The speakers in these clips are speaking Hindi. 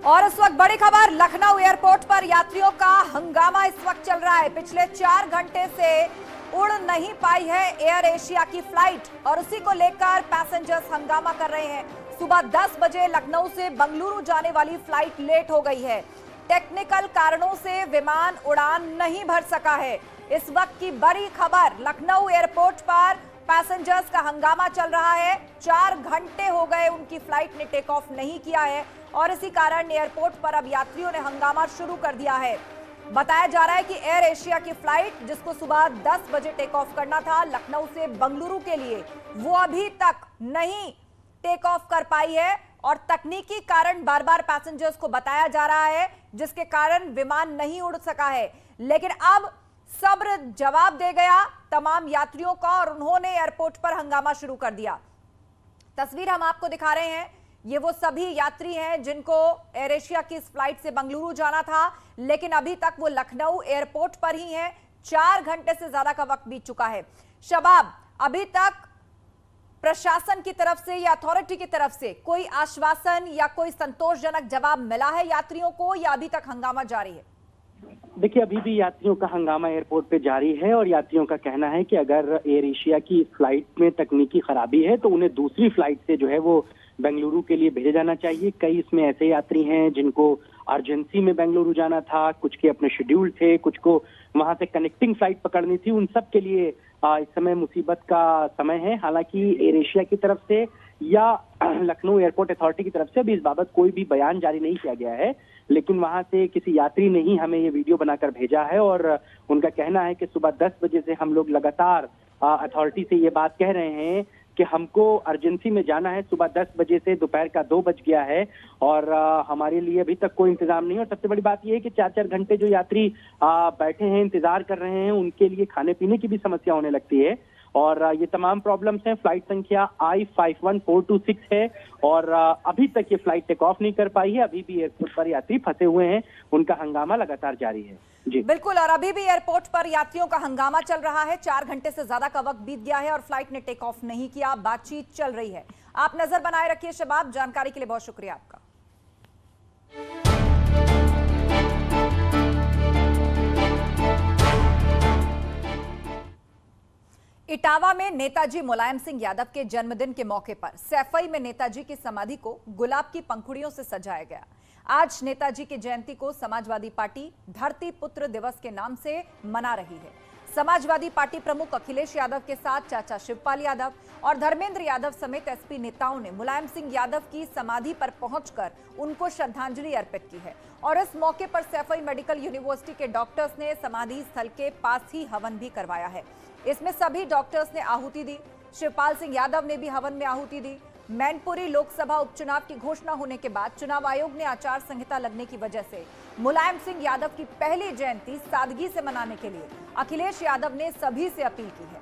और इस वक्त बड़ी खबर, लखनऊ एयरपोर्ट पर यात्रियों का हंगामा इस वक्त चल रहा है। पिछले 4 घंटे से उड़ नहीं पाई है एयर एशिया की फ्लाइट और उसी को लेकर पैसेंजर्स हंगामा कर रहे हैं। सुबह 10 बजे लखनऊ से बंगलुरु जाने वाली फ्लाइट लेट हो गई है। टेक्निकल कारणों से विमान उड़ान नहीं भर सका है। इस वक्त की बड़ी खबर, लखनऊ एयरपोर्ट पर पैसेंजर्स का हंगामा चल रहा है। 4 घंटे हो गए उनकी फ्लाइट ने टेक ऑफ नहीं किया है और इसी कारण एयरपोर्ट पर अब यात्रियों ने हंगामा शुरू कर दिया है। बताया जा रहा है कि एयर एशिया की फ्लाइट जिसको सुबह 10 बजे टेक ऑफ करना था लखनऊ से बंगलुरु के लिए, वो अभी तक नहीं टेक ऑफ कर पाई है और तकनीकी कारण बार बार पैसेंजर्स को बताया जा रहा है, जिसके कारण विमान नहीं उड़ सका है। लेकिन अब सब्र जवाब दे गया तमाम यात्रियों का और उन्होंने एयरपोर्ट पर हंगामा शुरू कर दिया। तस्वीर हम आपको दिखा रहे हैं, ये वो सभी यात्री हैं जिनको एयर एशिया की इस फ्लाइट से बंगलुरु जाना था, लेकिन अभी तक वो लखनऊ एयरपोर्ट पर ही हैं। 4 घंटे से ज्यादा का वक्त बीत चुका है। शबाब, अभी तक प्रशासन की तरफ से या अथॉरिटी की तरफ से कोई आश्वासन या कोई संतोषजनक जवाब मिला है यात्रियों को, या अभी तक हंगामा जारी है? देखिए, अभी भी यात्रियों का हंगामा एयरपोर्ट पे जारी है और यात्रियों का कहना है कि अगर एयर एशिया की फ्लाइट में तकनीकी खराबी है तो उन्हें दूसरी फ्लाइट से जो है वो बेंगलुरु के लिए भेजा जाना चाहिए। कई इसमें ऐसे यात्री हैं जिनको अर्जेंसी में बेंगलुरु जाना था, कुछ के अपने शेड्यूल थे, कुछ को वहां से कनेक्टिंग फ्लाइट पकड़नी थी। उन सब के लिए इस समय मुसीबत का समय है। हालांकि एयर एशिया की तरफ से या लखनऊ एयरपोर्ट अथॉरिटी की तरफ से अभी इस बाबत कोई भी बयान जारी नहीं किया गया है, लेकिन वहां से किसी यात्री ने ही हमें ये वीडियो बनाकर भेजा है और उनका कहना है कि सुबह 10 बजे से हम लोग लगातार अथॉरिटी से ये बात कह रहे हैं कि हमको अर्जेंसी में जाना है। सुबह 10 बजे से दोपहर का 2 बज गया है और हमारे लिए अभी तक कोई इंतजाम नहीं है। और सबसे बड़ी बात यह है कि 4-4 घंटे जो यात्री बैठे हैं, इंतजार कर रहे हैं, उनके लिए खाने पीने की भी समस्या होने लगती है और ये तमाम प्रॉब्लम्स हैं। फ्लाइट संख्या I51426 है और अभी तक ये फ्लाइट टेक ऑफ नहीं कर पाई है। अभी भी एयरपोर्ट पर यात्री फंसे हुए हैं, उनका हंगामा लगातार जारी है। जी बिल्कुल, और अभी भी एयरपोर्ट पर यात्रियों का हंगामा चल रहा है। 4 घंटे से ज्यादा का वक्त बीत गया है और फ्लाइट ने टेक ऑफ नहीं किया। बातचीत चल रही है, आप नजर बनाए रखिए। शबाब, जानकारी के लिए बहुत शुक्रिया आपका। इटावा में नेताजी मुलायम सिंह यादव के जन्मदिन के मौके पर सैफई में नेताजी की समाधि को गुलाब की पंखुड़ियों से सजाया गया। आज नेताजी की जयंती को समाजवादी पार्टी धरती पुत्र दिवस के नाम से मना रही है। समाजवादी पार्टी प्रमुख अखिलेश यादव के साथ चाचा शिवपाल यादव और धर्मेंद्र यादव समेत एसपी नेताओं ने मुलायम सिंह यादव की समाधि पर पहुंचकर उनको श्रद्धांजलि अर्पित की है। और इस मौके पर सैफई मेडिकल यूनिवर्सिटी के डॉक्टर्स ने समाधि स्थल के पास ही हवन भी करवाया है। इसमें सभी डॉक्टर्स ने आहुति दी। शिवपाल सिंह यादव ने भी हवन में आहुति दी। मैनपुरी लोकसभा उपचुनाव की घोषणा होने के बाद चुनाव आयोग ने आचार संहिता लगने की वजह से मुलायम सिंह यादव की पहली जयंती सादगी से मनाने के लिए अखिलेश यादव ने सभी से अपील की है।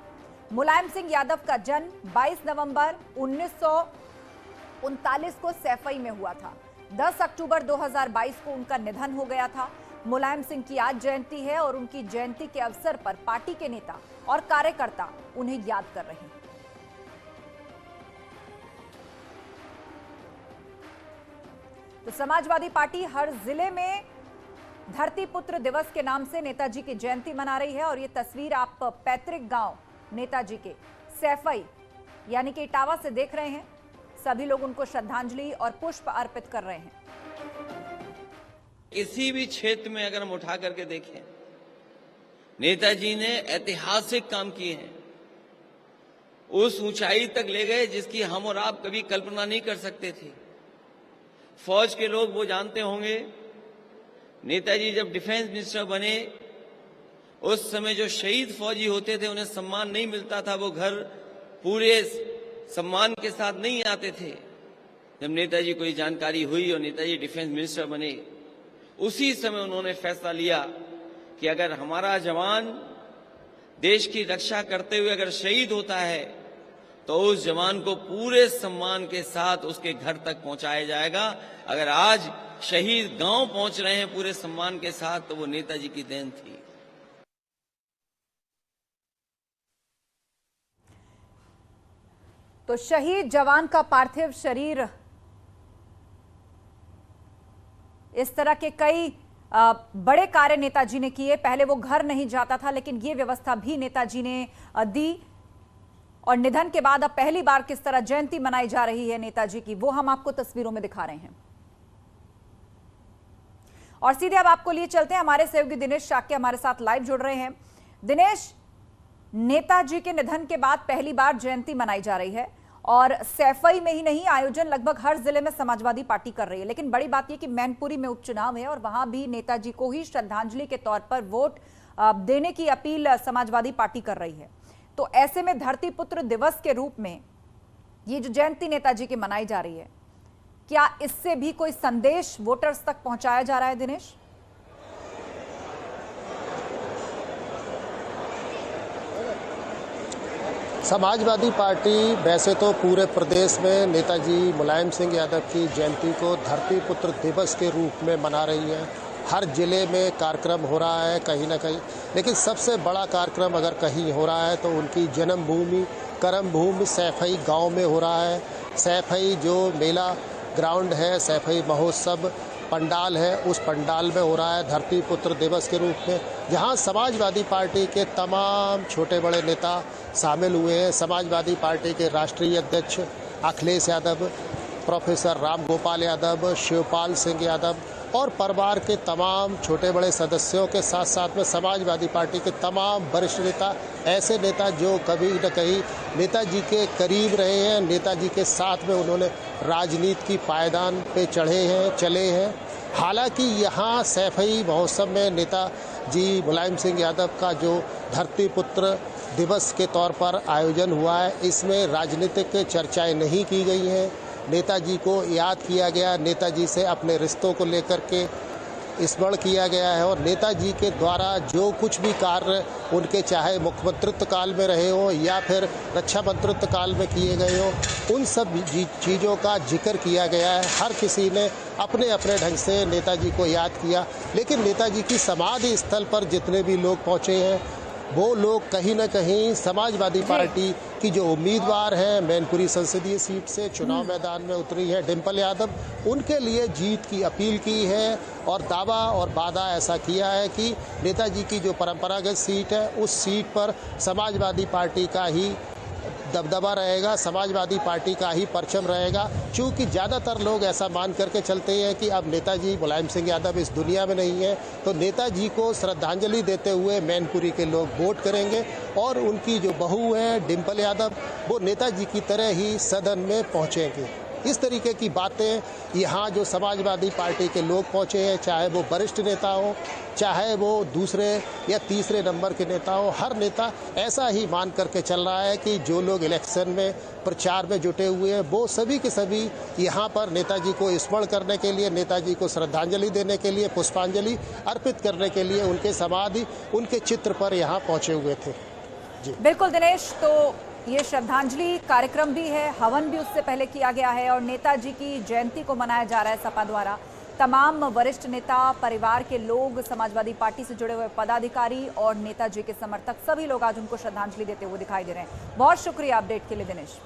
मुलायम सिंह यादव का जन्म 22 नवंबर 1939 को सैफई में हुआ था। 10 अक्टूबर 2022 को उनका निधन हो गया था। मुलायम सिंह की आज जयंती है और उनकी जयंती के अवसर पर पार्टी के नेता और कार्यकर्ता उन्हें याद कर रहे हैं। तो समाजवादी पार्टी हर जिले में धरती पुत्र दिवस के नाम से नेताजी की जयंती मना रही है और ये तस्वीर आप पैतृक गांव नेताजी के सैफई यानी कि इटावा से देख रहे हैं। सभी लोग उनको श्रद्धांजलि और पुष्प अर्पित कर रहे हैं। किसी भी क्षेत्र में अगर हम उठा करके देखें, नेताजी ने ऐतिहासिक काम किए हैं, उस ऊंचाई तक ले गए जिसकी हम और आप कभी कल्पना नहीं कर सकते थे। फौज के लोग वो जानते होंगे, नेताजी जब डिफेंस मिनिस्टर बने उस समय जो शहीद फौजी होते थे उन्हें सम्मान नहीं मिलता था, वो घर पूरे सम्मान के साथ नहीं आते थे। जब नेताजी को ये जानकारी हुई और नेताजी डिफेंस मिनिस्टर बने, उसी समय उन्होंने फैसला लिया कि अगर हमारा जवान देश की रक्षा करते हुए अगर शहीद होता है तो उस जवान को पूरे सम्मान के साथ उसके घर तक पहुंचाया जाएगा। अगर आज शहीद गांव पहुंच रहे हैं पूरे सम्मान के साथ, तो वो नेताजी की देन थी। तो शहीद जवान का पार्थिव शरीर इस तरह के कई बड़े कार्य नेताजी ने किए। पहले वो घर नहीं जाता था, लेकिन ये व्यवस्था भी नेताजी ने दी। और निधन के बाद अब पहली बार किस तरह जयंती मनाई जा रही है नेताजी की, वो हम आपको तस्वीरों में दिखा रहे हैं। और सीधे अब आपको लिए चलते हैं, हमारे सहयोगी दिनेश शाक्य हमारे साथ लाइव जुड़ रहे हैं। दिनेश, नेताजी के निधन के बाद पहली बार जयंती मनाई जा रही है और सैफई में ही नहीं, आयोजन लगभग हर जिले में समाजवादी पार्टी कर रही है। लेकिन बड़ी बात यह कि मैनपुरी में उपचुनाव है और वहां भी नेताजी को ही श्रद्धांजलि के तौर पर वोट देने की अपील समाजवादी पार्टी कर रही है। तो ऐसे में धरती पुत्र दिवस के रूप में ये जो जयंती नेताजी की मनाई जा रही है, क्या इससे भी कोई संदेश वोटर्स तक पहुंचाया जा रहा है दिनेश? समाजवादी पार्टी वैसे तो पूरे प्रदेश में नेताजी मुलायम सिंह यादव की जयंती को धरती पुत्र दिवस के रूप में मना रही है। हर जिले में कार्यक्रम हो रहा है कहीं ना कहीं, लेकिन सबसे बड़ा कार्यक्रम अगर कहीं हो रहा है तो उनकी जन्मभूमि कर्मभूमि सैफई गांव में हो रहा है। सैफई जो मेला ग्राउंड है, सैफई महोत्सव पंडाल है, उस पंडाल में हो रहा है धरती पुत्र दिवस के रूप में, जहां समाजवादी पार्टी के तमाम छोटे बड़े नेता शामिल हुए हैं। समाजवादी पार्टी के राष्ट्रीय अध्यक्ष अखिलेश यादव, प्रोफेसर राम गोपाल यादव, शिवपाल सिंह यादव और परिवार के तमाम छोटे बड़े सदस्यों के साथ साथ में समाजवादी पार्टी के तमाम वरिष्ठ नेता, ऐसे नेता जो कभी न कहीं नेताजी के करीब रहे हैं, नेताजी के साथ में उन्होंने राजनीति की पायदान पे चले हैं। हालांकि यहाँ सैफई महोत्सव में नेताजी मुलायम सिंह यादव का जो धरती पुत्र दिवस के तौर पर आयोजन हुआ है, इसमें राजनीतिक चर्चाएं नहीं की गई हैं। नेताजी को याद किया गया, नेताजी से अपने रिश्तों को लेकर के स्मरण किया गया है और नेताजी के द्वारा जो कुछ भी कार्य उनके चाहे मुख्यमंत्रित्व काल में रहे हो या फिर रक्षा मंत्रित्व काल में किए गए हो, उन सब चीज़ों का जिक्र किया गया है। हर किसी ने अपने अपने ढंग से नेताजी को याद किया, लेकिन नेताजी की समाधि स्थल पर जितने भी लोग पहुँचे हैं वो लोग कहीं न कहीं समाजवादी पार्टी की जो उम्मीदवार हैं मैनपुरी संसदीय सीट से चुनाव मैदान में उतरी है डिंपल यादव, उनके लिए जीत की अपील की है और दावा और वादा ऐसा किया है कि नेताजी की जो परंपरागत सीट है उस सीट पर समाजवादी पार्टी का ही दबदबा रहेगा, समाजवादी पार्टी का ही परचम रहेगा। क्योंकि ज़्यादातर लोग ऐसा मान करके चलते हैं कि अब नेताजी मुलायम सिंह यादव इस दुनिया में नहीं है, तो नेताजी को श्रद्धांजलि देते हुए मैनपुरी के लोग वोट करेंगे और उनकी जो बहू है डिंपल यादव, वो नेताजी की तरह ही सदन में पहुँचेंगे। इस तरीके की बातें यहाँ जो समाजवादी पार्टी के लोग पहुँचे हैं, चाहे वो वरिष्ठ नेता हो, चाहे वो दूसरे या तीसरे नंबर के नेता हो, हर नेता ऐसा ही मान करके चल रहा है कि जो लोग इलेक्शन में प्रचार में जुटे हुए हैं वो सभी के सभी यहाँ पर नेताजी को स्मरण करने के लिए, नेताजी को श्रद्धांजलि देने के लिए, पुष्पांजलि अर्पित करने के लिए उनके समाधि, उनके चित्र पर यहाँ पहुँचे हुए थे। जी बिल्कुल दिनेश, तो ये श्रद्धांजलि कार्यक्रम भी है, हवन भी उससे पहले किया गया है और नेताजी की जयंती को मनाया जा रहा है सपा द्वारा। तमाम वरिष्ठ नेता, परिवार के लोग, समाजवादी पार्टी से जुड़े हुए पदाधिकारी और नेताजी के समर्थक सभी लोग आज उनको श्रद्धांजलि देते हुए दिखाई दे रहे हैं। बहुत शुक्रिया अपडेट के लिए दिनेश।